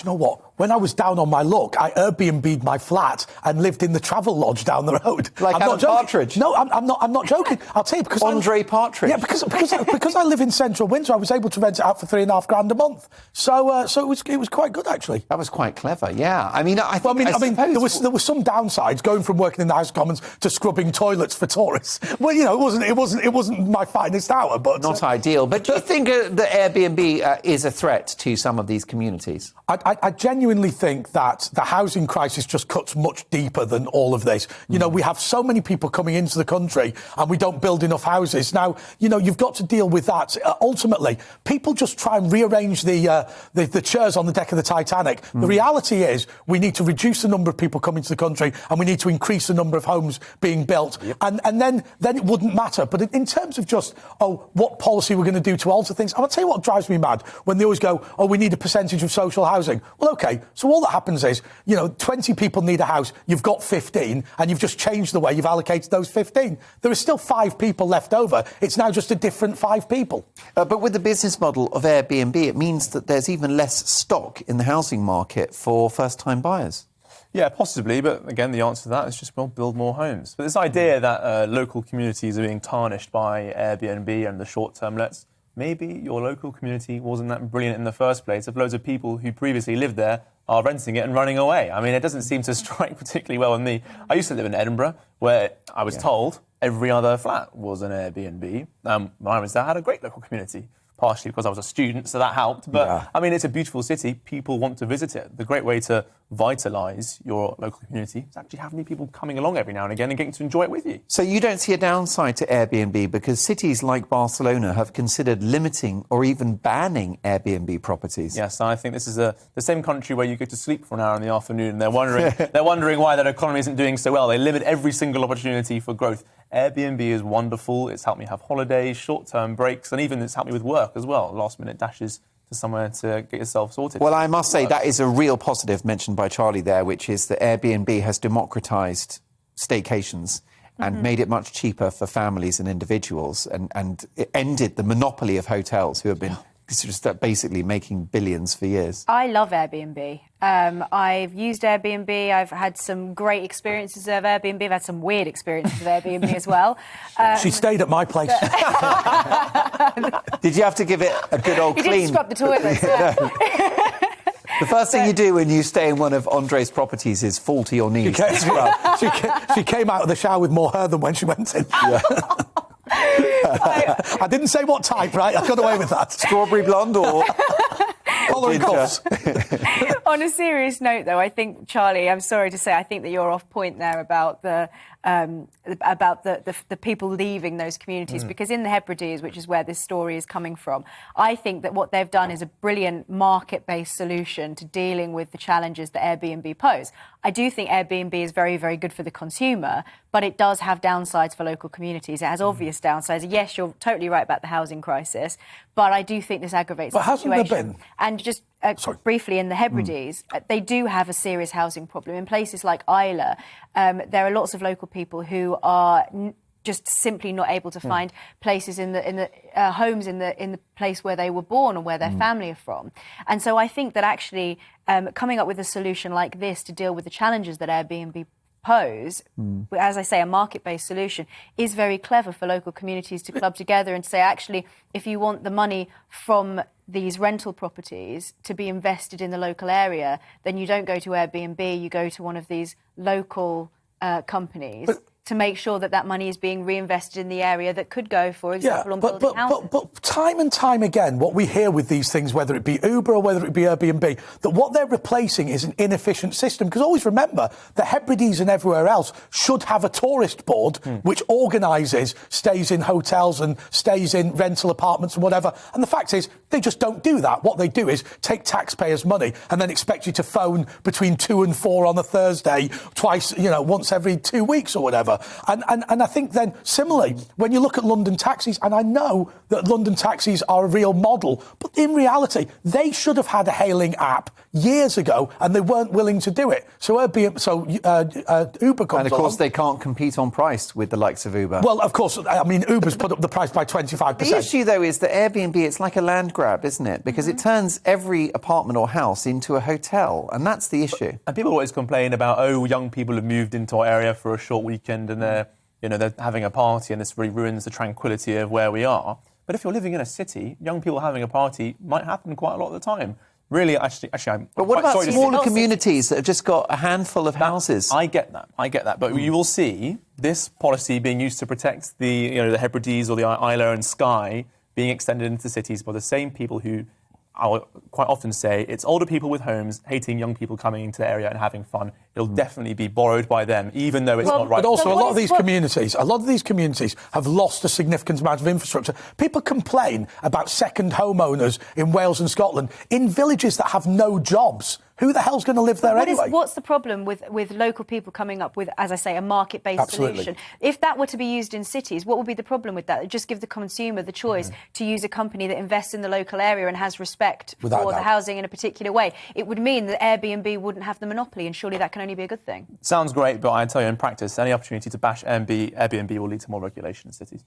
you know what? When I was down on my luck, I Airbnb'd my flat and lived in the travel lodge down the road. Like Alan Partridge? No, I'm not joking. I'll tell you because Andre Partridge. Yeah, because I live in central Windsor, I was able to rent it out for £3,500 a month. So it was quite good actually. That was quite clever. Yeah, I mean, I there were some downsides going from working in the House of Commons to scrubbing toilets for tourists. Well, you know, it wasn't my finest hour, but not ideal. But do you think that Airbnb is a threat to some of these communities? I genuinely think that the housing crisis just cuts much deeper than all of this. You know, we have so many people coming into the country and we don't build enough houses. Now, you know, you've got to deal with that. Ultimately, people just try and rearrange the chairs on the deck of the Titanic. The reality is we need to reduce the number of people coming to the country and we need to increase the number of homes being built. Yep. And then it wouldn't matter. But in terms of just, what policy we're going to do to alter things, I'll tell you what drives me mad when they always go, we need a percentage of social housing. Well, OK, so all that happens is, you know, 20 people need a house, you've got 15, and you've just changed the way you've allocated those 15. There are still 5 people left over. It's now just a different 5 people. But with the business model of Airbnb, it means that there's even less stock in the housing market for first-time buyers. Yeah, possibly, but again, the answer to that is just build more homes. But this idea that local communities are being tarnished by Airbnb and the short-term lets, maybe your local community wasn't that brilliant in the first place if loads of people who previously lived there are renting it and running away. I mean, it doesn't seem to strike particularly well with me. I used to live in Edinburgh, where I was told every other flat was an Airbnb. When I was there, I had a great local community, partially because I was a student, so that helped. But, I mean, it's a beautiful city. People want to visit it. The great way to vitalise your local community is actually having people coming along every now and again and getting to enjoy it with you. So you don't see a downside to Airbnb because cities like Barcelona have considered limiting or even banning Airbnb properties. Yes, I think this is the same country where you go to sleep for an hour in the afternoon and they're wondering why their economy isn't doing so well. They limit every single opportunity for growth. Airbnb is wonderful. It's helped me have holidays, short-term breaks, and even it's helped me with work as well. Last-minute dashes to somewhere to get yourself sorted. Well, I must say that is a real positive mentioned by Charlie there, which is that Airbnb has democratised staycations and made it much cheaper for families and individuals and it ended the monopoly of hotels who have been just basically making billions for years. I love Airbnb. I've used Airbnb. I've had some great experiences of Airbnb. I've had some weird experiences of Airbnb as well. She stayed at my place. Did you have to give it a good old clean? You did scrub the toilets, yeah. The first thing you do when you stay in one of Andre's properties is fall to your knees. She came out of the shower with more hair than when she went in. Yeah. I didn't say what type, right? I got away with that. Strawberry blonde or collar and cuffs. On a serious note, though, I think, Charlie, I'm sorry to say, I think that you're off point there about the people leaving those communities, because in the Hebrides, which is where this story is coming from, I think that what they've done is a brilliant market-based solution to dealing with the challenges that Airbnb pose. I do think Airbnb is very, very good for the consumer, but it does have downsides for local communities. It has obvious downsides. Yes, you're totally right about the housing crisis, but I do think this aggravates the situation. Hasn't there been? And just briefly, in the Hebrides, they do have a serious housing problem. In places like Isla, there are lots of local people who are just simply not able to find places in the homes in the place where they were born or where their family are from. And so I think that actually coming up with a solution like this to deal with the challenges that Airbnb pose, as I say, a market-based solution, is very clever for local communities to club together and say, actually, if you want the money from these rental properties to be invested in the local area, then you don't go to Airbnb, you go to one of these local companies to make sure that that money is being reinvested in the area that could go, for example, on building houses. But time and time again, what we hear with these things, whether it be Uber or whether it be Airbnb, that what they're replacing is an inefficient system. Because always remember, the Hebrides and everywhere else should have a tourist board which organises stays in hotels and stays in rental apartments and whatever. And the fact is, they just don't do that. What they do is take taxpayers' money and then expect you to phone between 2 and 4 on a Thursday, twice, once every 2 weeks or whatever. And I think then, similarly, when you look at London taxis, and I know that London taxis are a real model, but in reality, they should have had a hailing app years ago, and they weren't willing to do it. So Uber comes And, of course, along. they can't compete on price with the likes of Uber. Well, of course, I mean, Uber's put up the price by 25%. The issue, though, is that Airbnb, it's like a land grab. grab, isn't it? Because it turns every apartment or house into a hotel, and that's the issue. And people always complain about, oh, young people have moved into our area for a short weekend and they're having a party and this really ruins the tranquility of where we are. But if you're living in a city, young people having a party might happen quite a lot of the time. Really, actually, I'm. But what about smaller Not communities that have just got a handful of houses? I get that. But you will see this policy being used to protect the Hebrides or the Isla and Skye being extended into cities by the same people who I'll quite often say it's older people with homes hating young people coming into the area and having fun. It'll definitely be borrowed by them, even though it's not right. But also, a lot of these communities have lost a significant amount of infrastructure. People complain about second homeowners in Wales and Scotland in villages that have no jobs. Who the hell's going to live there anyway? What's the problem with local people coming up with, as I say, a market-based solution? If that were to be used in cities, what would be the problem with that? It'd just give the consumer the choice to use a company that invests in the local area and has respect for the housing in a particular way. It would mean that Airbnb wouldn't have the monopoly, and surely that can only be a good thing. Sounds great, but I tell you, in practice, any opportunity to bash Airbnb will lead to more regulation in cities.